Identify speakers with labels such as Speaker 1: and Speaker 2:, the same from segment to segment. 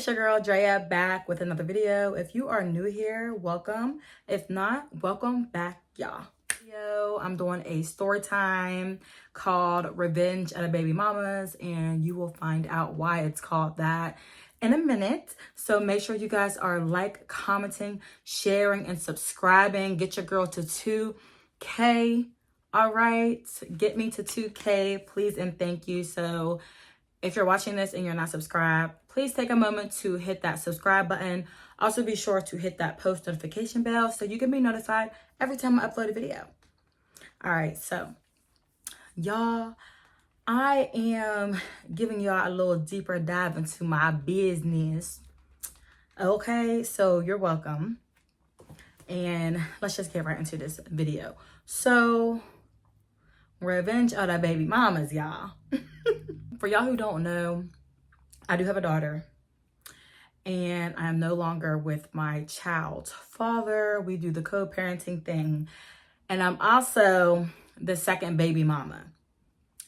Speaker 1: It's your girl Drea back with another video. If you are new here, welcome. If not, welcome back, y'all. I'm doing a story time called Revenge of the Baby Mamas, and you will find out why it's called that in a minute. So make sure you guys are like, commenting, sharing, and subscribing. Get your girl to 2K. All right, get me to 2K, please and thank you. So if you're watching this and you're not subscribed, please take a moment to hit that subscribe button. Also be sure to hit that post notification bell so you can be notified every time I upload a video. All right, so y'all, I am giving y'all a little deeper dive into my business. Okay, so you're welcome. And let's just get right into this video. So, Revenge of the Baby Mamas, y'all. For y'all who don't know, I do have a daughter, and I am no longer with my child's father. We do the co-parenting thing, and I'm also the second baby mama.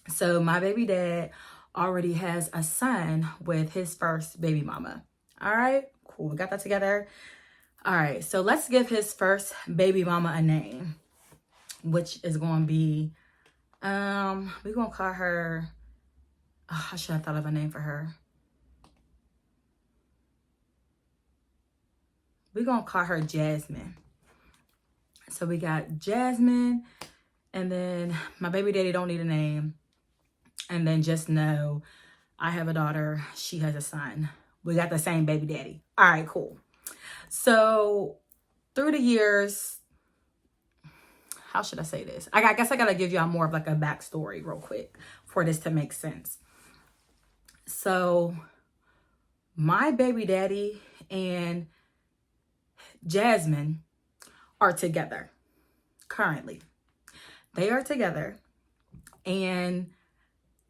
Speaker 1: So my baby dad already has a son with his first baby mama. All right, cool, we got that together. All right, so let's give his first baby mama a name, which is going to be, we're going to call her, oh, I should have thought of a name for her. We're going to call her Jasmine. So we got Jasmine, and then my baby daddy don't need a name. And then just know I have a daughter, she has a son. We got the same baby daddy. All right, cool. So through the years, how should I say this? I guess I got to give y'all more of like a backstory real quick for this to make sense. So my baby daddy and Jasmine are together currently. They are together, and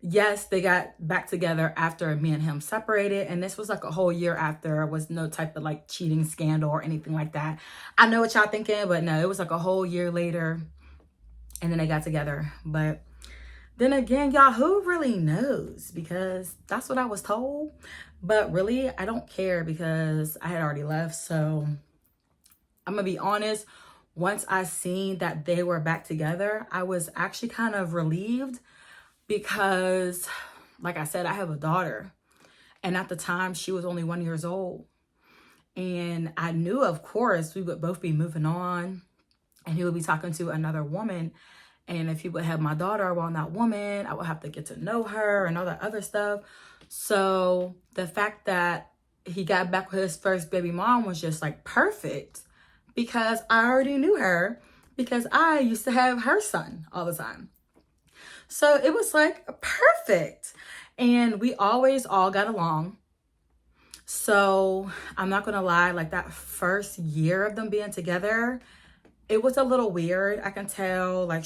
Speaker 1: yes, they got back together after me and him separated, and this was like a whole year after. There was no type of like cheating scandal or anything like that. I know what y'all thinking, but no, it was like a whole year later, and then they got together. But then again, y'all, who really knows? Because that's what I was told. But really, I don't care because I had already left. So I'm going to be honest. Once I seen that they were back together, I was actually kind of relieved because, like I said, I have a daughter. And at the time, she was only 1 year old. And I knew, of course, we would both be moving on. And he would be talking to another woman. And if he would have my daughter around that woman, I would have to get to know her and all that other stuff. So the fact that he got back with his first baby mom was just like perfect, because I already knew her because I used to have her son all the time. So it was like perfect. And we always all got along. So I'm not going to lie, like that first year of them being together, it was a little weird. I can tell, like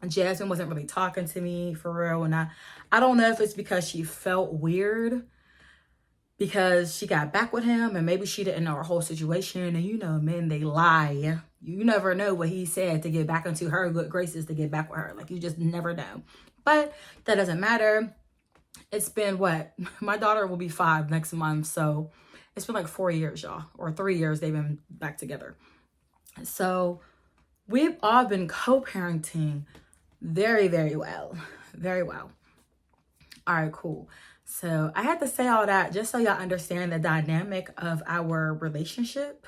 Speaker 1: Jasmine wasn't really talking to me for real. And I don't know if it's because she felt weird because she got back with him and maybe she didn't know her whole situation. And you know, men, they lie. You never know what he said to get back into her good graces, to get back with her. Like, you just never know. But that doesn't matter. It's been what? My daughter will be 5 next month. So it's been like 4 years, y'all, or 3 years they've been back together. So we've all been co-parenting very, very well. Very well. All right, cool. So I had to say all that just so y'all understand the dynamic of our relationship.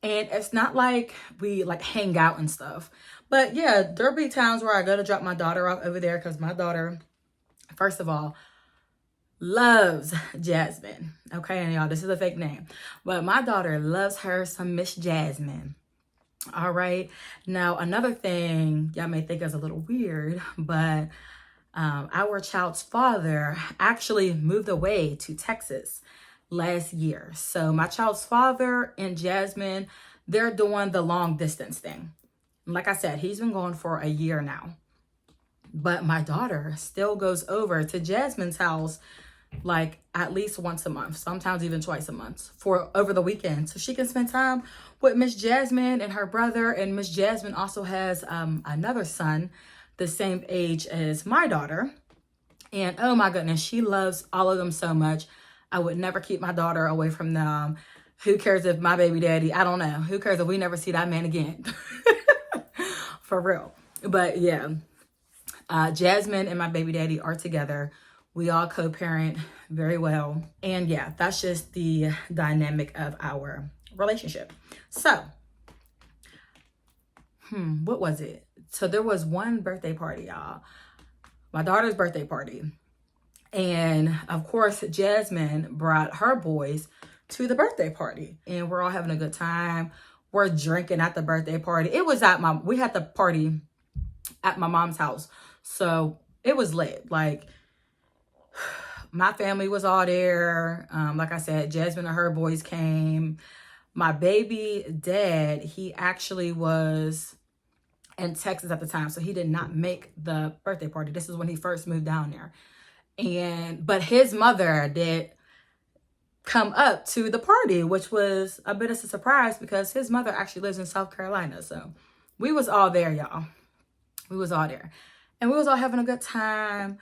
Speaker 1: And it's not like we like hang out and stuff. But yeah, there'll be times where I go to drop my daughter off over there because my daughter, first of all, loves Jasmine. Okay, and y'all, this is a fake name. But my daughter loves her some Miss Jasmine. All right. Now, another thing y'all may think is a little weird, but our child's father actually moved away to Texas last year. So my child's father and Jasmine, they're doing the long distance thing. Like I said, he's been gone for a year now. But my daughter still goes over to Jasmine's house like at least once a month, sometimes even twice a month for over the weekend. So she can spend time with Miss Jasmine and her brother. And Miss Jasmine also has another son the same age as my daughter. And oh my goodness, she loves all of them so much. I would never keep my daughter away from them. Who cares if my baby daddy, I don't know. Who cares if we never see that man again? For real. But yeah, Jasmine and my baby daddy are together. We all co-parent very well. And yeah, that's just the dynamic of our relationship. So, what was it? So there was one birthday party, y'all. My daughter's birthday party. And of course, Jasmine brought her boys to the birthday party. And we're all having a good time. We're drinking at the birthday party. It was we had the party at my mom's house. So it was lit. Like, my family was all there. Like I said, Jasmine and her boys came. My baby dad, he actually was in Texas at the time, so he did not make the birthday party. This is when he first moved down there. But his mother did come up to the party, which was a bit of a surprise because his mother actually lives in South Carolina. So we was all there, y'all. We was all there. And we was all having a good time.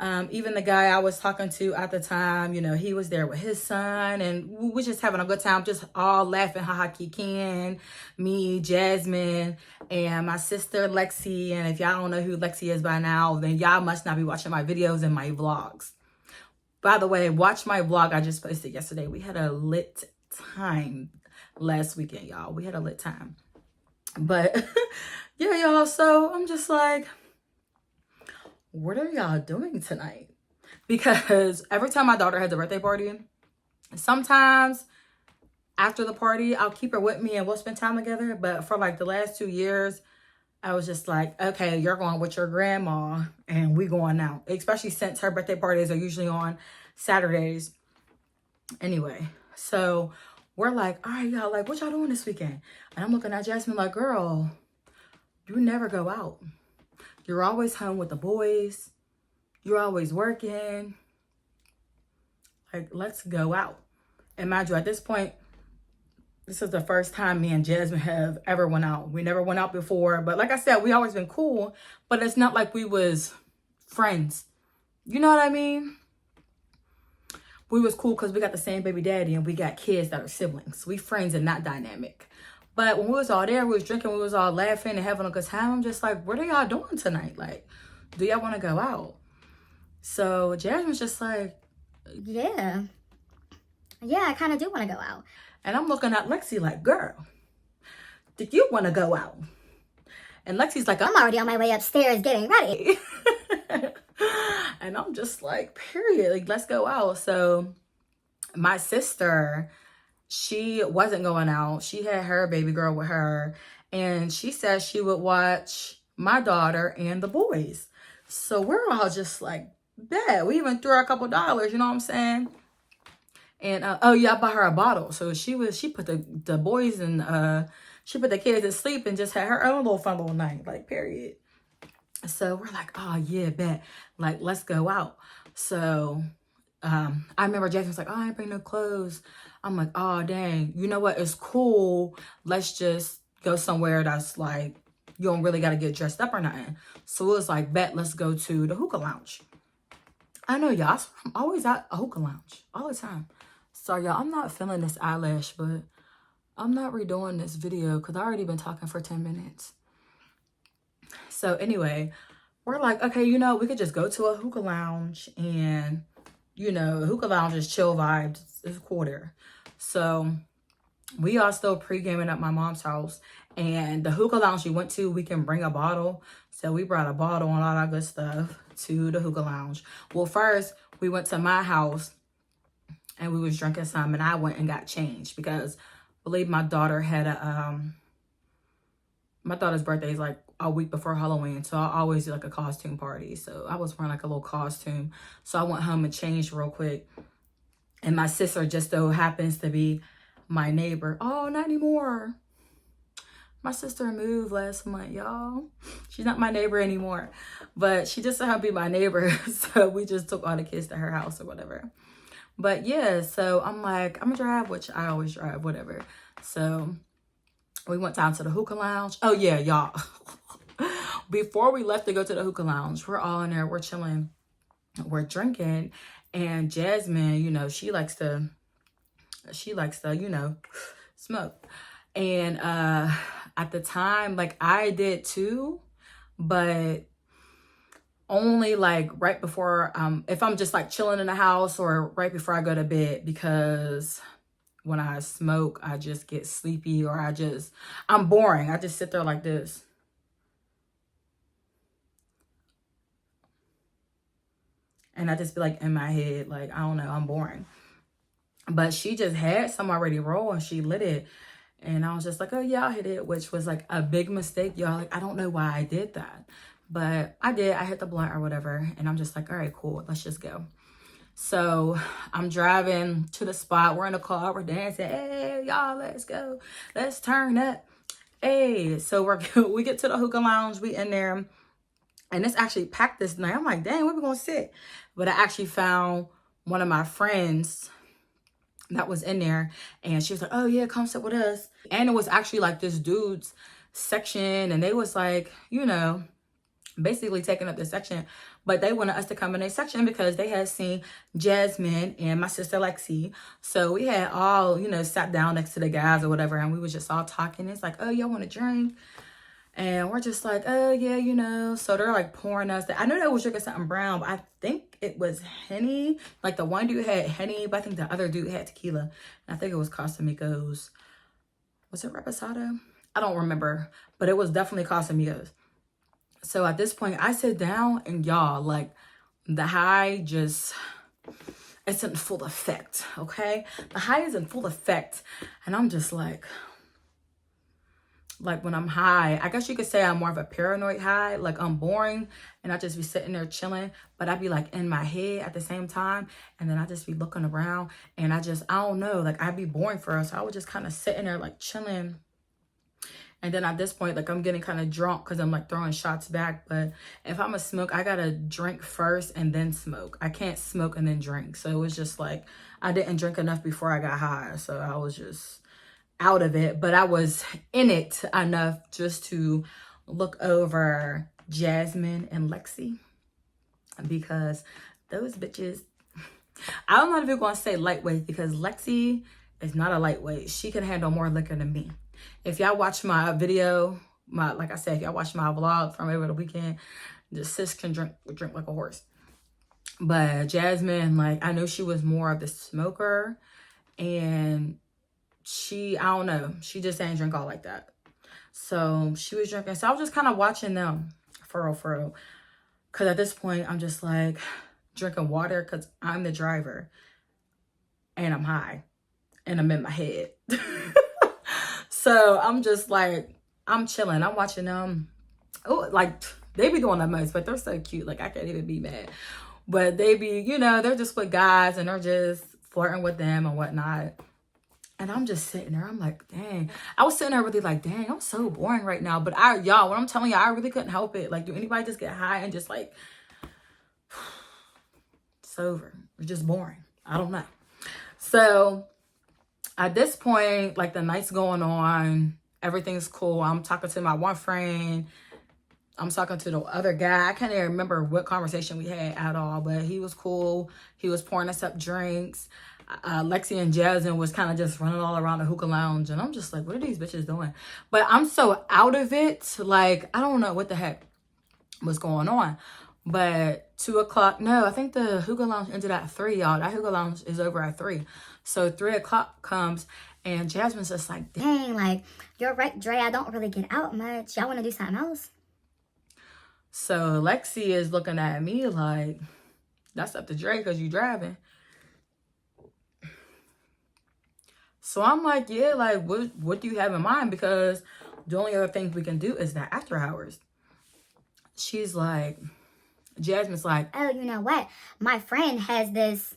Speaker 1: Even the guy I was talking to at the time, you know, he was there with his son, and we was just having a good time, just all laughing, ha ha Ken, me, Jasmine, and my sister Lexi. And if y'all don't know who Lexi is by now, then y'all must not be watching my videos and my vlogs. By the way, watch my vlog I just posted yesterday. We had a lit time last weekend, y'all. We had a lit time. But yeah, y'all, so I'm just like, what are y'all doing tonight? Because every time my daughter has a birthday party, sometimes after the party, I'll keep her with me and we'll spend time together. But for like the last 2 years, I was just like, okay, you're going with your grandma and we going out. Especially since her birthday parties are usually on Saturdays. Anyway, so we're like, all right, y'all, like, what y'all doing this weekend? And I'm looking at Jasmine like, girl, you never go out. You're always home with the boys. You're always working. Like, let's go out. And mind you, at this point, this is the first time me and Jasmine have ever went out. We never went out before. But like I said, we always been cool. But it's not like we was friends. You know what I mean? We was cool because we got the same baby daddy and we got kids that are siblings. We friends in that dynamic. But when we was all there, we was drinking, we was all laughing and having a good time. I'm just like, what are y'all doing tonight? Like, do y'all want to go out? So Jasmine's just like,
Speaker 2: yeah, I kind of do want to go out.
Speaker 1: And I'm looking at Lexi like, girl, do you want to go out? And Lexi's like,
Speaker 2: I'm already on my way upstairs getting ready.
Speaker 1: And I'm just like, period, like, let's go out. So my sister, she wasn't going out. She had her baby girl with her. And she said she would watch my daughter and the boys. So we're all just like, bet. We even threw her a couple dollars, you know what I'm saying? And, oh yeah, I bought her a bottle. So she put the boys and, she put the kids to sleep and just had her own little fun little night, like, period. So we're like, oh yeah, bet. Like, let's go out. So, I remember Jackson was like, oh, I ain't bring no clothes. I'm like, oh, dang. You know what? It's cool. Let's just go somewhere that's like, you don't really got to get dressed up or nothing. So it was like, bet, let's go to the hookah lounge. I know, y'all. I'm always at a hookah lounge all the time. Sorry, y'all. I'm not feeling this eyelash, but I'm not redoing this video because I already been talking for 10 minutes. So anyway, we're like, okay, you know, we could just go to a hookah lounge and, you know, hookah lounge is chill vibes. It's cool there. So we are still pre-gaming at my mom's house, and the hookah lounge we went to, we can bring a bottle. So we brought a bottle and all that good stuff to the hookah lounge. Well, first we went to my house and we was drinking some, and I went and got changed because I believe my daughter had my daughter's birthday is like a week before Halloween. So I always do like a costume party. So I was wearing like a little costume. So I went home and changed real quick. And my sister just so happens to be my neighbor. Oh, not anymore. My sister moved last month, y'all. She's not my neighbor anymore. But she just so happened to be my neighbor. So we just took all the kids to her house or whatever. But yeah, so I'm like, I'm gonna drive, which I always drive, whatever. So we went down to the hookah lounge. Oh yeah, y'all. Before we left to go to the hookah lounge, we're all in there, we're chilling, we're drinking. And Jasmine, you know, she likes to, you know, smoke. And at the time, like, I did too, but only like right before, if I'm just like chilling in the house or right before I go to bed, because when I smoke, I just get sleepy, or I'm boring. I just sit there like this. And I just be like in my head, like, I don't know, I'm boring. But she just had some already roll and she lit it. And I was just like, oh yeah, I hit it, which was like a big mistake, y'all. Like, I don't know why I did that. But I did. I hit the blunt or whatever. And I'm just like, all right, cool. Let's just go. So I'm driving to the spot. We're in the car. We're dancing. Hey, y'all, let's go. Let's turn up. Hey. So we get to the hookah lounge. We in there. And it's actually packed this night. I'm like, dang, where we going to sit? But I actually found one of my friends that was in there. And she was like, oh, yeah, come sit with us. And it was actually like this dude's section. And they was like, you know, basically taking up the section. But they wanted us to come in their section because they had seen Jasmine and my sister Lexi. So we had all, you know, sat down next to the guys or whatever. And we was just all talking. It's like, oh, y'all want a drink? And we're just like, oh, yeah, you know. So they're like pouring us. I know they was drinking something brown, but I think it was Henny. Like the one dude had Henny, but I think the other dude had tequila. And I think it was Casamigos. Was it Reposado? I don't remember. But it was definitely Casamigos. So at this point, I sit down and y'all, like, the high just, it's in full effect, okay? The high is in full effect. And I'm just like when I'm high, I guess you could say I'm more of a paranoid high. Like, I'm boring and I just be sitting there chilling, but I be like in my head at the same time. And then I just be looking around and I don't know, like, I'd be boring for us. So I was just kind of sitting there like chilling. And then at this point, like, I'm getting kind of drunk because I'm like throwing shots back. But if I'm a smoke, I gotta drink first and then smoke. I can't smoke and then drink. So it was just like, I didn't drink enough before I got high. So I was just out of it, but I was in it enough just to look over Jasmine and Lexi, because those bitches, I don't know if you're going to say lightweight, because Lexi is not a lightweight. She can handle more liquor than me. If y'all watch my video, like I said, if y'all watch my vlog from over the weekend, the sis can drink like a horse. But Jasmine, like, I know she was more of the smoker, and I don't know, she just ain't drink all like that. So she was drinking. So I was just kind of watching them for real. Because at this point, I'm just like drinking water because I'm the driver. And I'm high. And I'm in my head. So I'm just like, I'm chilling. I'm watching them. Oh, like, they be doing the most, but they're so cute. Like, I can't even be mad. But they be, you know, they're just with guys and they're just flirting with them and whatnot. And I'm just sitting there. I'm like, dang. I was sitting there really like, dang, I'm so boring right now. But y'all, what I'm telling y'all, I really couldn't help it. Like, do anybody just get high and just like, it's over. It's just boring. I don't know. So at this point, like, the night's going on. Everything's cool. I'm talking to my one friend. I'm talking to the other guy. I can't even remember what conversation we had at all. But he was cool. He was pouring us up drinks. Lexi and Jasmine was kind of just running all around the hookah lounge. And I'm just like, what are these bitches doing? But I'm so out of it. Like, I don't know what the heck was going on. But 2 o'clock, no, I think the hookah lounge ended at 3, y'all. That hookah lounge is over at 3. So 3 o'clock comes and Jasmine's just like,
Speaker 2: dang, like, you're right, Dre. I don't really get out much. Y'all want to do something else?
Speaker 1: So Lexi is looking at me like, that's up to Dre because you driving. So I'm like, yeah, like, what do you have in mind? Because the only other things we can do is the after hours. She's like, Jasmine's like,
Speaker 2: oh, you know what? My friend has this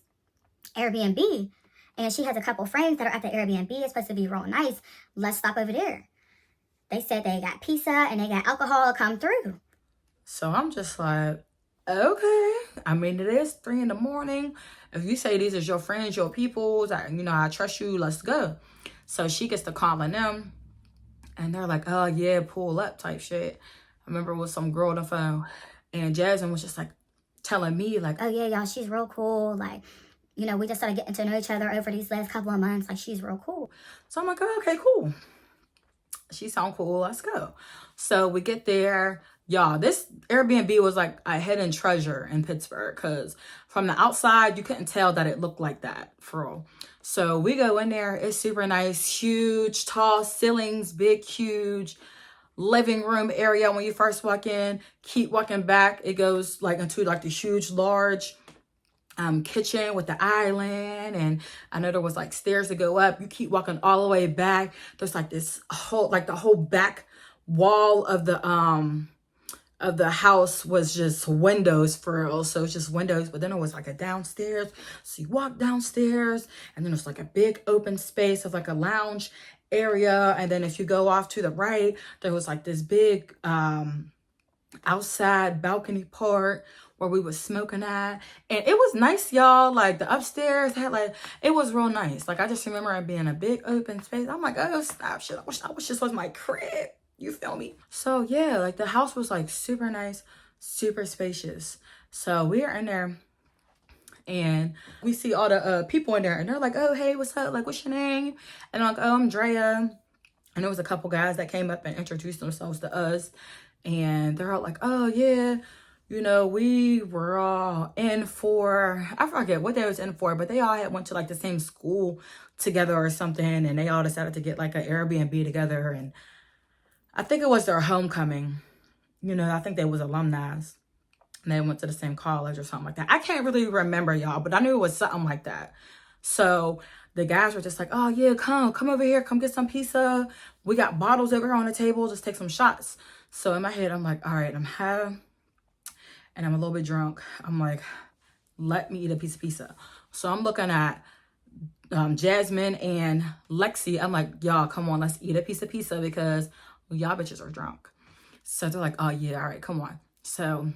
Speaker 2: Airbnb, and she has a couple friends that are at the Airbnb. It's supposed to be real nice. Let's stop over there. They said they got pizza and they got alcohol come through.
Speaker 1: So I'm just like, okay. I mean, it is 3 in the morning. If you say these are your friends, your peoples, I trust you, let's go. So she gets to calling them. And they're like, oh, yeah, pull up type shit. I remember it was some girl on the phone. And Jasmine was just like, telling me like,
Speaker 2: oh yeah, y'all, she's real cool. Like, you know, we just started getting to know each other over these last couple of months. Like, she's real cool.
Speaker 1: so I'm like, oh, okay, cool. She sound cool. Let's go. So we get there. Y'all, this Airbnb was like a hidden treasure in Pittsburgh because from the outside, you couldn't tell that it looked like that for real. So we go in there. It's super nice. Huge, tall ceilings, big, huge living room area when you first walk in. Keep walking back. It goes like into like the huge, large kitchen with the island, and I know there was like stairs to go up. You keep walking all the way back. There's like this whole, like the whole back wall of the house was just windows for real. So it's just windows, but then it was like a downstairs. So you walk downstairs, and then there's like a big open space of like a lounge area. And then if you go off to the right, there was like this big outside balcony part where we was smoking at, and it was nice, y'all. Like the upstairs had like, it was real nice. Like I just remember it being a big open space. I'm like, oh snap, shit, I wish this was my crib. You feel me? So yeah, like the house was like super nice, super spacious. So we are in there, and we see all the people in there, and they're like, oh hey, what's up? Like, what's your name? And I'm like, oh, I'm Drea. And there was a couple guys that came up and introduced themselves to us, and they're all like, oh yeah, you know, we were all in for, I forget what they was in for, but they all had went to like the same school together or something, and they all decided to get like an Airbnb together, and I think it was their homecoming. You know, I think they was alumni, and they went to the same college or something like that. I can't really remember, y'all, but I knew it was something like that. So the guys were just like, oh yeah, come over here, come get some pizza. We got bottles over here on the table, just take some shots. So in my head, I'm like, all right, I'm high and I'm a little bit drunk. I'm like, let me eat a piece of pizza. So I'm looking at Jasmine and Lexi. I'm like, y'all, come on, let's eat a piece of pizza because y'all bitches are drunk. So they're like, oh yeah, all right, come on. So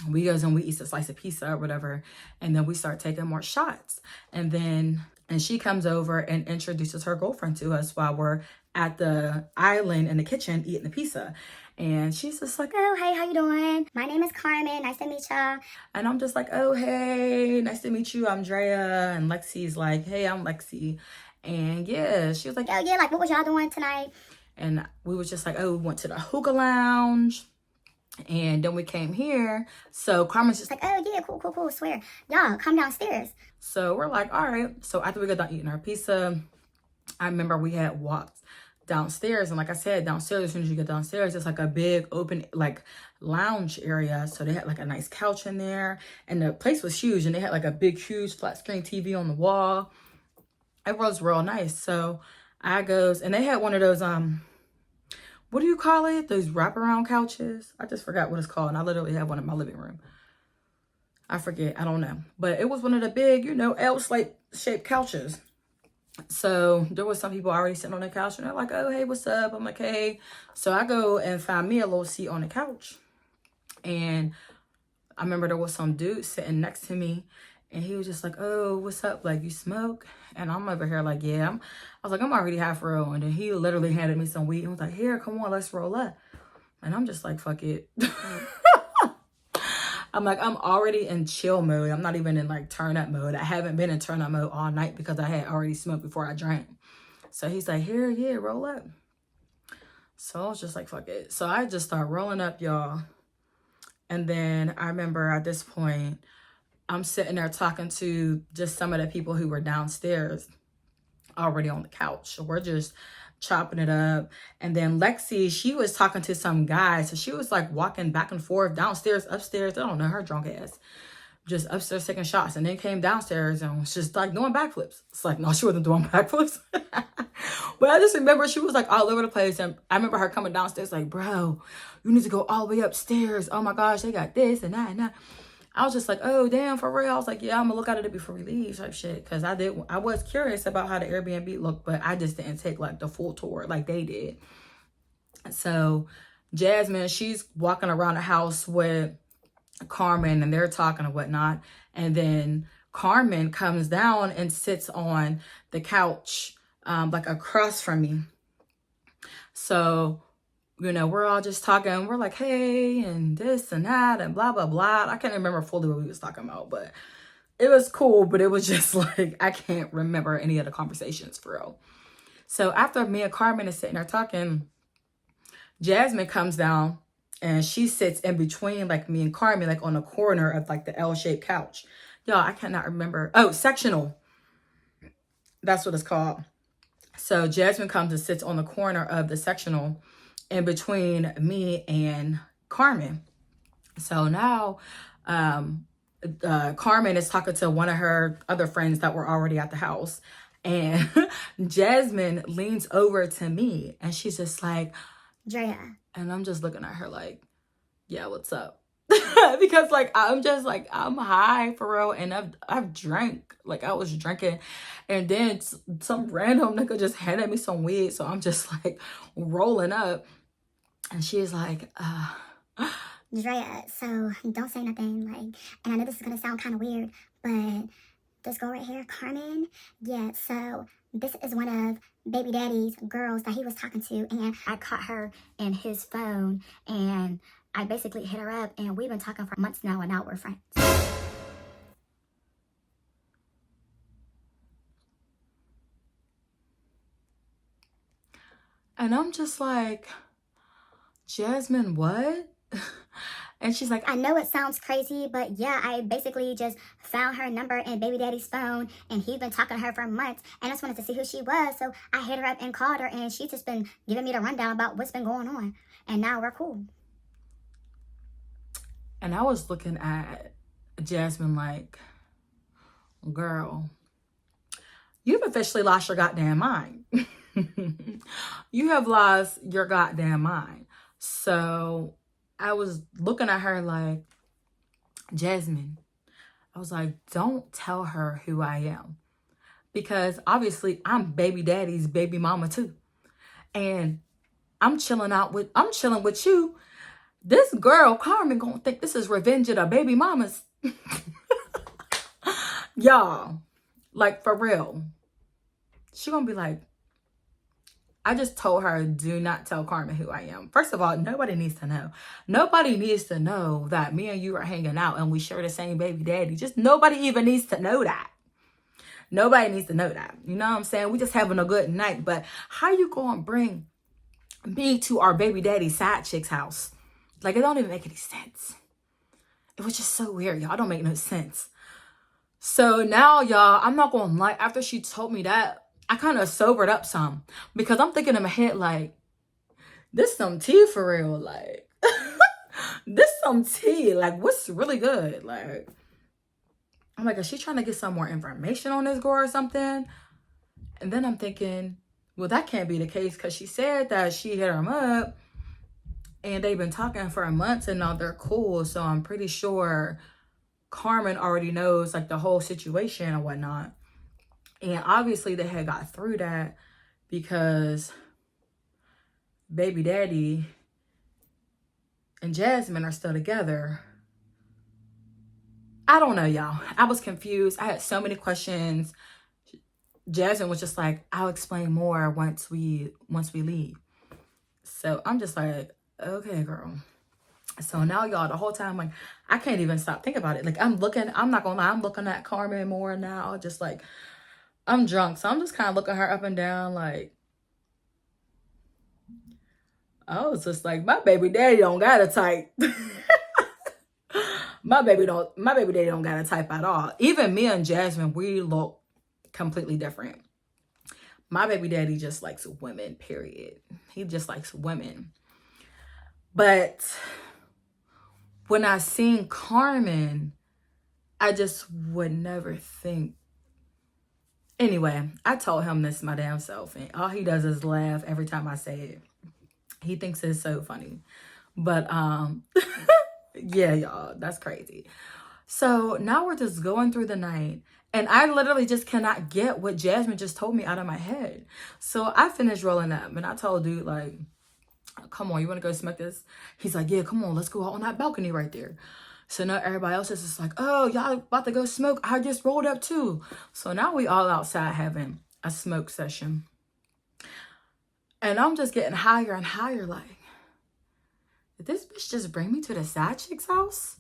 Speaker 1: we goes and we eat a slice of pizza or whatever, and then we start taking more shots. And she comes over and introduces her girlfriend to us while we're at the island in the kitchen eating the pizza. And she's just like,
Speaker 2: oh hey, how you doing? My name is Carmen, nice to meet y'all.
Speaker 1: And I'm just like, oh hey, nice to meet you, I'm Drea. And Lexi's like, hey, I'm Lexi. And yeah, she was like,
Speaker 2: oh yeah, like what was y'all doing tonight?
Speaker 1: And we was just like, oh, we went to the hookah lounge, and then we came here. So Carmen's just
Speaker 2: like, oh yeah, cool, swear, y'all come downstairs.
Speaker 1: So we're like, all right. So after we got done eating our pizza, I remember we had walked downstairs, and like I said, downstairs, as soon as you get downstairs, it's like a big open like lounge area. So they had like a nice couch in there, and the place was huge, and they had like a big huge flat screen TV on the wall. It was real nice. So I goes, and they had one of those what do you call it, those wraparound couches? I just forgot what it's called, and I literally have one in my living room. I forget, I don't know, but it was one of the big, you know, L-shaped couches. So there was some people already sitting on the couch, and they're like, oh hey, what's up? I'm like, hey. So I go and find me a little seat on the couch, and I remember there was some dude sitting next to me, and he was just like, oh, what's up? Like, you smoke? And I'm over here like, yeah. I was like, I'm already half real. And then he literally handed me some weed and was like, here, come on, let's roll up. And I'm just like, fuck it. I'm like, I'm already in chill mode. I'm not even in like turn up mode. I haven't been in turn up mode all night because I had already smoked before I drank. So he's like, here, yeah, roll up. So I was just like, fuck it. So I just started rolling up, y'all. And then I remember at this point, I'm sitting there talking to just some of the people who were downstairs already on the couch. So we're just chopping it up. And then Lexi, she was talking to some guy. So she was like walking back and forth downstairs, upstairs. I don't know, her drunk ass. Just upstairs taking shots, and then came downstairs and was just like doing backflips. It's like, no, she wasn't doing backflips. But I just remember she was like all over the place. And I remember her coming downstairs like, bro, you need to go all the way upstairs. Oh my gosh, they got this and that and that. I was just like, oh, damn, for real? I was like, yeah, I'm gonna look at it before we leave type shit. Because I was curious about how the Airbnb looked, but I just didn't take like the full tour like they did. So Jasmine, she's walking around the house with Carmen, and they're talking and whatnot. And then Carmen comes down and sits on the couch like across from me. So you know, we're all just talking. We're like, hey, and this and that and blah, blah, blah. I can't remember fully what we was talking about, but it was cool. But it was just like, I can't remember any of the conversations for real. So after me and Carmen is sitting there talking, Jasmine comes down and she sits in between like me and Carmen, like on the corner of like the L-shaped couch. Y'all, I cannot remember. Oh, sectional. That's what it's called. So Jasmine comes and sits on the corner of the sectional in between me and Carmen. So now Carmen is talking to one of her other friends that were already at the house. And Jasmine leans over to me and she's just like,
Speaker 2: Drea.
Speaker 1: And I'm just looking at her like, yeah, what's up? Because like I'm just like I'm high for real, and I've drank, like I was drinking, and then some random nigga just handed me some weed, so I'm just like rolling up, and she's like,
Speaker 2: Drea, so don't say nothing, like, and I know this is gonna sound kind of weird, but this girl right here, Carmen, yeah, so this is one of baby daddy's girls that he was talking to, and I caught her in his phone, and I basically hit her up, and we've been talking for months now, and now we're friends.
Speaker 1: and I'm just like, Jasmine, what? And she's like,
Speaker 2: I know it sounds crazy, but yeah, I basically just found her number in baby daddy's phone, and he's been talking to her for months, and I just wanted to see who she was, so I hit her up and called her, and she's just been giving me the rundown about what's been going on, and now we're cool.
Speaker 1: and I was looking at Jasmine like, girl, you've officially lost your goddamn mind. You have lost your goddamn mind. So I was looking at her like, Jasmine, I was like, don't tell her who I am. Because obviously I'm baby daddy's baby mama too. And I'm chilling with you. This girl, Carmen, gonna think this is revenge of the baby mamas. Y'all, like for real. She gonna be like, I just told her, do not tell Carmen who I am. First of all, nobody needs to know. Nobody needs to know that me and you are hanging out and we share the same baby daddy. Just nobody even needs to know that. Nobody needs to know that. You know what I'm saying? We just having a good night. But how you gonna bring me to our baby daddy side chick's house? Like, it don't even make any sense. It was just so weird, y'all. It don't make no sense. So now, y'all, I'm not gonna lie. After she told me that, I kind of sobered up some. Because I'm thinking in my head, like, this some tea for real. Like, this some tea. Like, what's really good? Like, I'm like, is she trying to get some more information on this girl or something? And then I'm thinking, well, that can't be the case, because she said that she hit him up and they've been talking for months and now they're cool. So I'm pretty sure Carmen already knows like the whole situation and whatnot. And obviously they had got through that because baby daddy and Jasmine are still together. I don't know, y'all. I was confused. I had so many questions. Jasmine was just like, I'll explain more once we leave. So I'm just like, okay, girl. So now, y'all, the whole time, like, I can't even stop thinking about it. Like, I'm not gonna lie, I'm looking at Carmen more now. Just like, I'm drunk. So I'm just kind of looking her up and down like, I was just like, my baby daddy don't got a type. My baby daddy don't got a type at all. Even me and Jasmine, we look completely different. My baby daddy just likes women, period. He just likes women. But when I seen Carmen, I just would never think. Anyway, I told him this my damn self, and all he does is laugh every time I say it. He thinks it's so funny. But yeah, y'all, that's crazy. So now we're just going through the night, and I literally just cannot get what Jasmine just told me out of my head. So I finished rolling up, and I told dude, like, come on, you want to go smoke this? He's like, yeah, come on, let's go out on that balcony right there. So now everybody else is just like, oh, y'all about to go smoke? I just rolled up too. So now we all outside having a smoke session. And I'm just getting higher and higher, like, did this bitch just bring me to the side chick's house?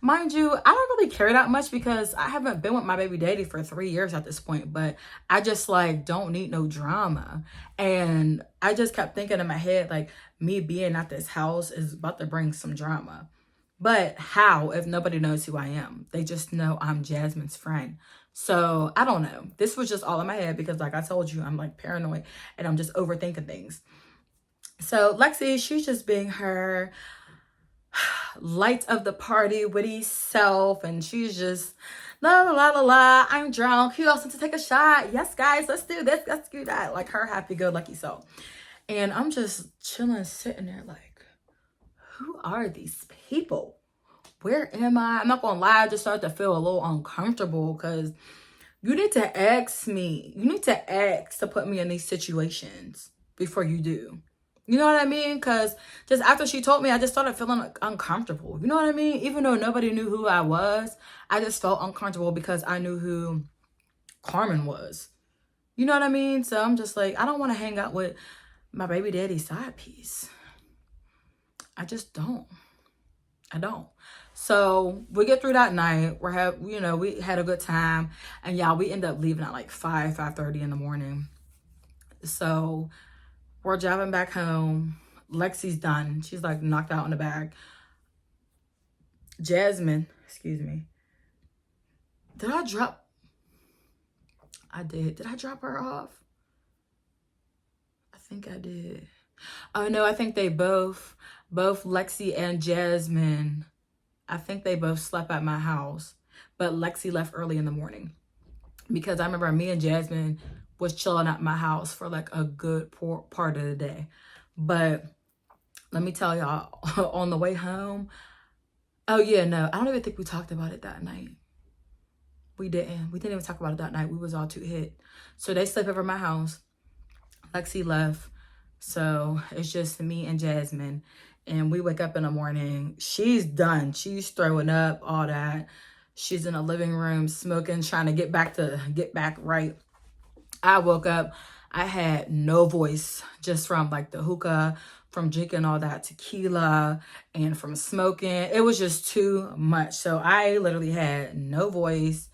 Speaker 1: Mind you, I don't really care that much because I haven't been with my baby daddy for 3 years at this point, but I just like don't need no drama. And I just kept thinking in my head, like, me being at this house is about to bring some drama. But how if nobody knows who I am? They just know I'm Jasmine's friend. So I don't know. This was just all in my head because like I told you, I'm like paranoid and I'm just overthinking things. So Lexi, she's just being her light of the party, witty self, and she's just la la la la la. I'm drunk. Who else wants to take a shot? Yes, guys, let's do this. Let's do that. Like her happy-go-lucky self. And I'm just chilling, sitting there like, who are these people? Where am I? I'm not gonna lie, I just started to feel a little uncomfortable because you need to ask me. You need to ask to put me in these situations before you do. You know what I mean? Because just after she told me, I just started feeling like uncomfortable. You know what I mean? Even though nobody knew who I was, I just felt uncomfortable because I knew who Carmen was. You know what I mean? So I'm just like, I don't want to hang out with my baby daddy's side piece. I just don't. I don't. So we get through that night. We had a good time. And yeah, we end up leaving at like 5:30 in the morning. So we're driving back home. Lexi's done. She's like knocked out in the bag. Jasmine, excuse me. Did I drop? I did. Did I drop her off? I think I did. Oh no, I think they both Lexi and Jasmine, I think they both slept at my house. But Lexi left early in the morning. Because I remember me and Jasmine was chilling at my house for like a good part of the day. But let me tell y'all, on the way home, oh yeah, no, I don't even think we talked about it that night. We didn't even talk about it that night. We was all too hit. So they slept over my house. Lexi left. So it's just me and Jasmine. And we wake up in the morning. She's done. She's throwing up, all that. She's in the living room smoking, trying to get back right. I woke up. I had no voice just from like the hookah, from drinking all that tequila and from smoking. It was just too much. So I literally had no voice.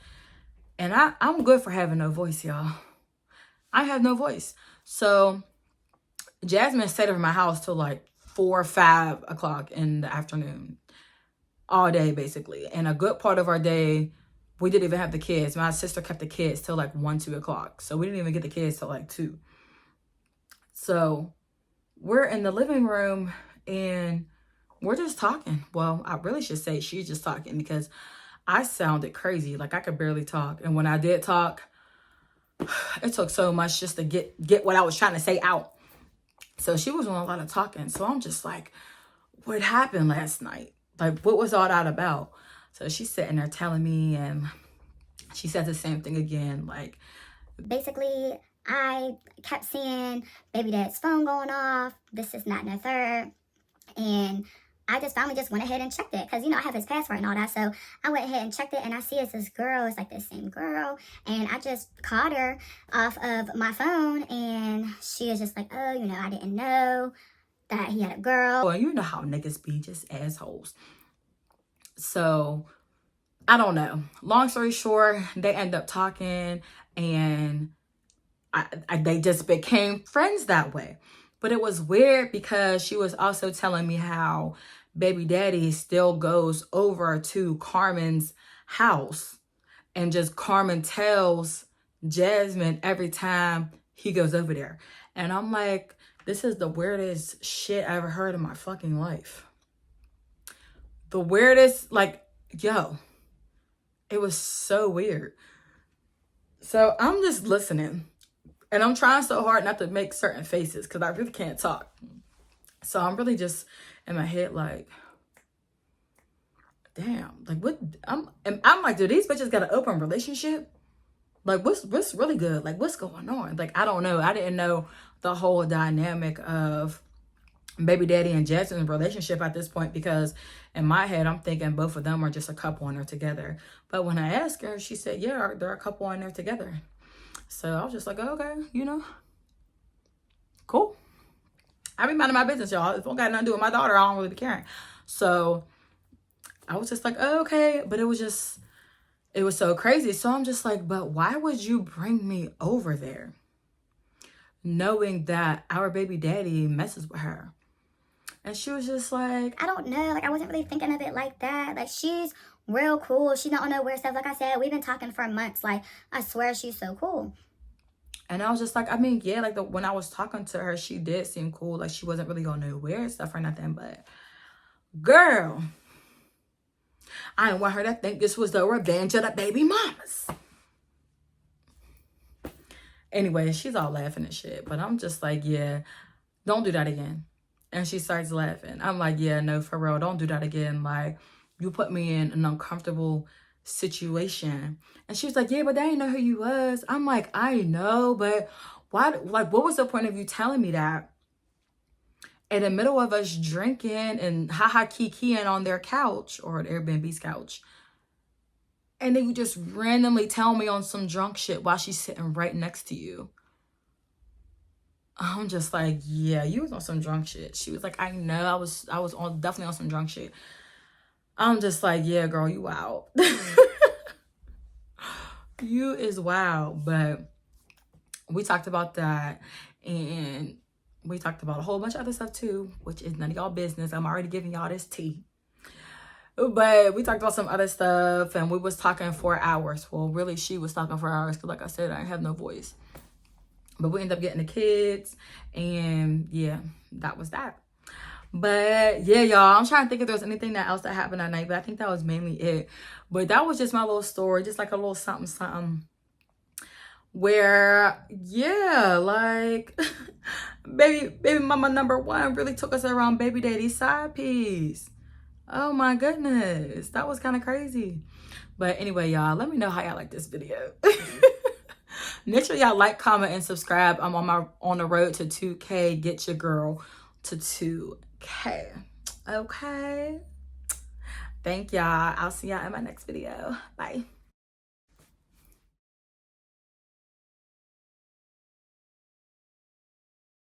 Speaker 1: And I'm good for having no voice, y'all. I have no voice. So Jasmine stayed over my house till like 4 or 5 o'clock in the afternoon. All day, basically. And a good part of our day, we didn't even have the kids. My sister kept the kids till like 1, 2 o'clock. So we didn't even get the kids till like 2. So we're in the living room and we're just talking. Well, I really should say she's just talking because I sounded crazy. Like I could barely talk. And when I did talk, it took so much just to get what I was trying to say out. So she was doing a lot of talking. So I'm just like, what happened last night? Like, what was all that about? So she's sitting there telling me, and she said the same thing again. Like,
Speaker 2: basically, I kept seeing baby dad's phone going off. This is not no third. And I just finally just went ahead and checked it. Because, you know, I have his password and all that. So I went ahead and checked it. And I see it's this girl. It's like the same girl. And I just called her off of my phone. And she was just like, oh, you know, I didn't know that he had a girl.
Speaker 1: Well, you know how niggas be, just assholes. So, I don't know. Long story short, they end up talking. And they just became friends that way. But it was weird because she was also telling me how baby daddy still goes over to Carmen's house. And just Carmen tells Jasmine every time he goes over there. And I'm like, this is the weirdest shit I ever heard in my fucking life. The weirdest, like, yo. It was so weird. So I'm just listening. And I'm trying so hard not to make certain faces because I really can't talk. So I'm really just in my head like, damn, like what? I'm like, do these bitches got an open relationship? Like what's really good? Like what's going on? Like I don't know. I didn't know the whole dynamic of baby daddy and Jasmine's relationship at this point because in my head I'm thinking both of them are just a couple and they're together. But when I asked her, she said, yeah, they're a couple and they're together. So I was just like, oh, okay, you know, cool. I be minding my business, y'all. If it don't got nothing to do with my daughter, I don't really be caring. So I was just like, oh, okay. But it was so crazy. So I'm just like, but why would you bring me over there knowing that our baby daddy messes with her? And she was just like,
Speaker 2: I don't know. Like, I wasn't really thinking of it like that. Like, she's real cool. She don't know weird stuff. Like I said, we've been talking for months. Like, I swear she's so cool.
Speaker 1: and I was just like, I mean, yeah, like when I was talking to her, she did seem cool. Like she wasn't really gonna do weird stuff or nothing, but girl, I didn't want her to think this was the revenge of the baby mamas. Anyway, she's all laughing and shit, but I'm just like, yeah, don't do that again. And she starts laughing. I'm like, yeah, no, for real, don't do that again. Like, you put me in an uncomfortable situation. And she was like, yeah, but they didn't know who you was. I'm like, I know, but why? Like, what was the point of you telling me that in the middle of us drinking and kikiing on their couch or an Airbnb's couch? And then you just randomly tell me on some drunk shit while she's sitting right next to you. I'm just like, yeah, you was on some drunk shit. She was like, I know, I was definitely on some drunk shit. I'm just like, yeah, girl, you wild. You is wild. But we talked about that, and we talked about a whole bunch of other stuff too, which is none of y'all business. I'm already giving y'all this tea. But we talked about some other stuff, and we was talking for hours. Well, really, she was talking for hours because, like I said, I have no voice. But we ended up getting the kids, and yeah, that was that. But yeah, y'all, I'm trying to think if there was anything else that happened that night, but I think that was mainly it. But that was just my little story, just like a little something, something. Where, yeah, like, baby mama number one really took us around baby daddy's side piece. Oh my goodness, that was kind of crazy. But anyway, y'all, let me know how y'all like this video. Make sure y'all like, comment, and subscribe. I'm on the road to 2K. Get your girl to 2K. Okay. Thank y'all. I'll see y'all in my next video. Bye.